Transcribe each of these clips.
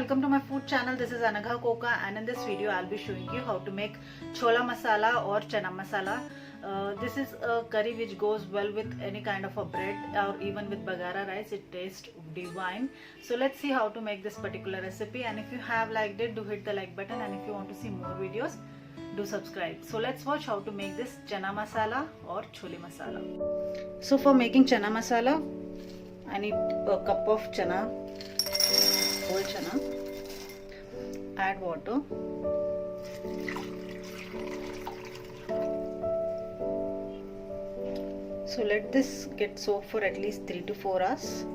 welcome to my food channel. This is Anagha Koka, and in this video I'll be showing you how to make chola masala or chana masala. This is a curry which goes well with any kind of a bread or even with bagara rice. It tastes divine. So let's see how to make this particular recipe, and if you have liked it, do hit the like button, and if you want to see more videos, do subscribe. So let's watch how to make this chana masala or chole masala. So for making chana masala, I need a cup of chana, whole chana. Add water. So let this get soaked for at least 3 to 4 hours.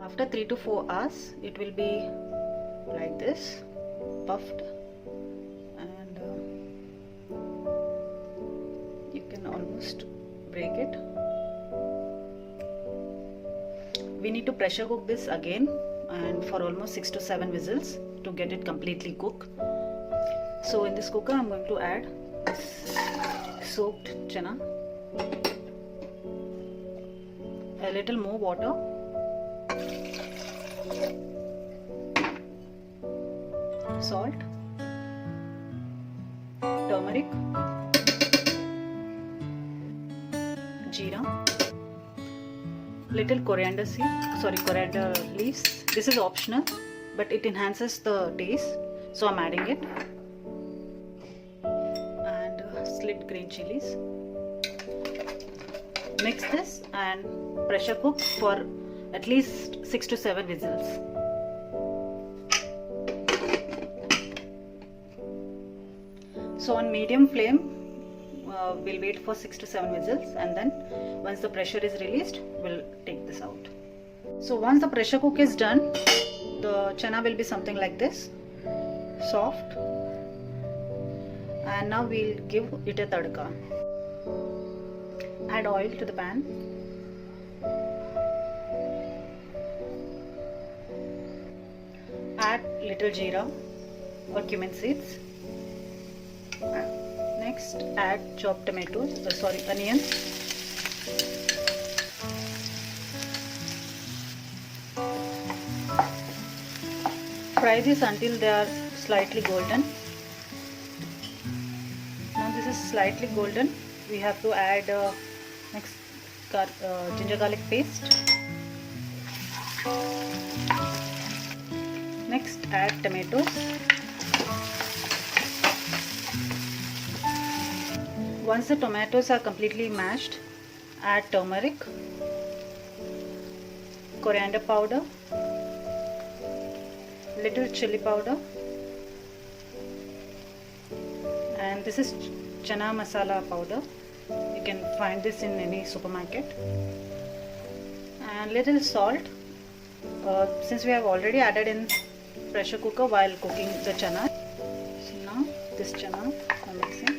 After 3 to 4 hours, it will be like this, puffed, and you can almost break it. We need to pressure cook this again, and for almost 6 to 7 whistles to get it completely cooked. So in this cooker I'm going to add this soaked chana, a little more water, salt, turmeric, jeera, little coriander leaves. This is optional, but it enhances the taste, so I'm adding it, and slit green chillies. Mix this and pressure cook for at least 6 to 7 whistles. So on medium flame, we'll wait for 6 to 7 whistles, and then once the pressure is released, we'll take this out. So once the pressure cook is done, the chana will be something like this, soft, and now we'll give it a tadka. Add oil to the pan. Add little jeera or cumin seeds. Next, add chopped onions. Fry this until they are slightly golden. Now this is slightly golden. We have to add next ginger garlic paste. Next, add tomatoes. Once the tomatoes are completely mashed, add turmeric, coriander powder, little chilli powder, and this is chana masala powder. You can find this in any supermarket, and little salt, since we have already added in pressure cooker while cooking the chana. So now this chana I'm mixing.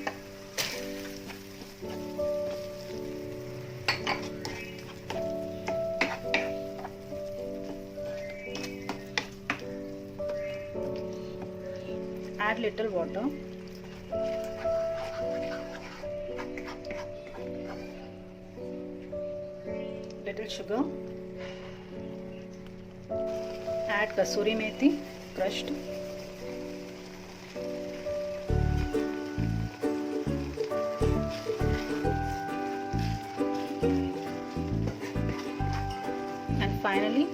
Add little water. Little sugar. Add kasuri methi, crushed. And finally,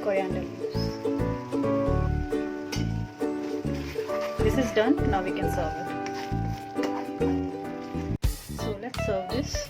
coriander leaves. This is done. Now we can serve it. So let's serve this.